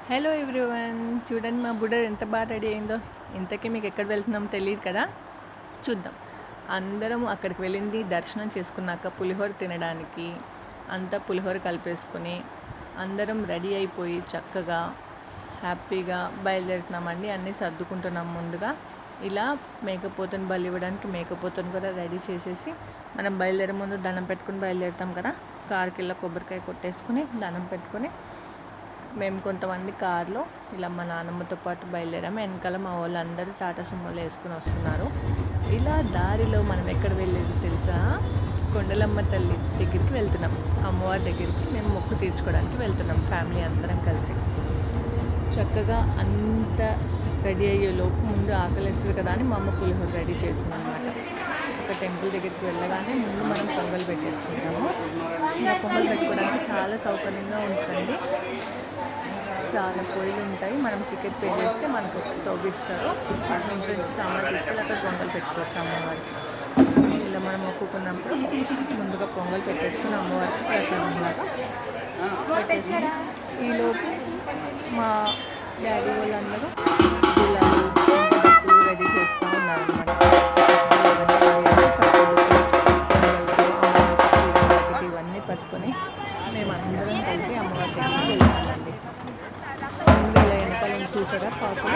Hello everyone, చూడండి మా బుడ్డ ఎంత బాగా రెడీ అయిందో. ఇంతకీ మీకు ఎక్కడ వెళ్తున్నామో తెలియదు కదా, చూద్దాం. అందరం అక్కడికి వెళ్ళింది దర్శనం చేసుకున్నాక పులిహోర తినడానికి. అంతా పులిహోర కలిపేసుకొని అందరం రెడీ అయిపోయి చక్కగా హ్యాపీగా బయలుదేరుతున్నామండి. అన్నీ సర్దుకుంటున్నాం ముందుగా. ఇలా మేకపోతుని బలి ఇవ్వడానికి మేకపోతుని కూడా రెడీ చేసేసి మనం బయలుదేరే ముందు దండం పెట్టుకుని బయలుదేరుతాం కదా. కార్కి ఇలా కొబ్బరికాయ కొట్టేసుకుని దండం పెట్టుకొని మేము కొంతమంది కార్లో ఇలా మా నాన్నమ్మతో పాటు బయలుదేరాము. వెనకాల మా వాళ్ళు అందరూ టాటా సుమోలు వేసుకుని వస్తున్నారు. ఇలా దారిలో మనం ఎక్కడ వెళ్ళేది తెలుసా? కొండలమ్మ తల్లి దగ్గరికి వెళ్తున్నాం. అమ్మవారి దగ్గరికి మేము మొక్కు తీర్చుకోవడానికి వెళ్తున్నాం ఫ్యామిలీ అందరం కలిసి. చక్కగా అంత రెడీ అయ్యేలోపు ముందు ఆకలిస్తుంది కదా అని మా అమ్మ పులిహోర రెడీ చేసింది అనమాట. ఒక టెంపుల్ దగ్గరికి వెళ్ళగానే ముందు మనం పొంగల్ పెట్టేసుకుంటాము. ఇలా పొంగల్ పెట్టుకోవడానికి చాలా సౌకర్యంగా ఉంటుంది. చాలా పొయ్యిలు ఉంటాయి. మనం టికెట్ పే చేస్తే మనకు ఒక స్టవ్ ఇస్తారు. ఇంట్లో సామాన్ తీసుకెళ్ళి అక్కడ పొంగల్ పెట్టుకోవచ్చు అమ్మవారికి. ఇలా మనం మొక్కుకున్నప్పుడు ముందుగా పొంగల్ పెట్టేసుకుని అమ్మవారికి ప్రసాదంలాగా పెట్టేసుకుని ఈలోపు మా డాడీ వాళ్ళందరూ గులాబీ రెడీ చేస్తూ ఉన్నారనమాట. ఇవన్నీ పట్టుకొని మేమందరం కలిసి అమ్మవారి దగ్గరికి వెళ్తామండి. ముందు ఇలా వెనకాల చూసారా పాపం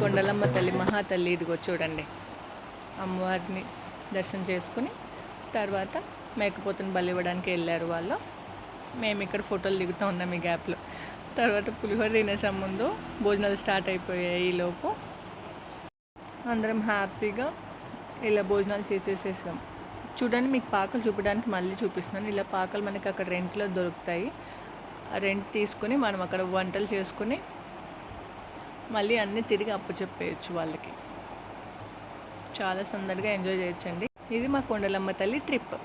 కొండలమ్మ తల్లి మహాతల్లి. ఇదిగో చూడండి, అమ్మవారిని దర్శనం చేసుకుని తర్వాత మేకపోతుని బలి ఇవ్వడానికి వెళ్ళారు వాళ్ళు. మేము ఇక్కడ ఫోటోలు దిగుతూ ఉన్నాం ఈ గ్యాప్లో. తర్వాత పులిహోర తినేసాం. ముందు భోజనాలు స్టార్ట్ అయిపోయాయి. ఈలోపు అందరం హ్యాపీగా ఇలా భోజనాలు చేసేసేసాం. చూడండి, మీకు పాకలు చూపడానికి మళ్ళీ చూపిస్తున్నాను. ఇలా పాకలు మనకి అక్కడ రెంట్లో దొరుకుతాయి. రెంట్ తీసుకుని మనం అక్కడ వంటలు చేసుకుని మళ్ళీ అన్నీ తిరిగి అప్పచెప్పేయచ్చు వాళ్ళకి. చాలా సందడిగా ఎంజాయ్ చేయొచ్చండి. ఇది మా కొండలమ్మ తల్లి ట్రిప్.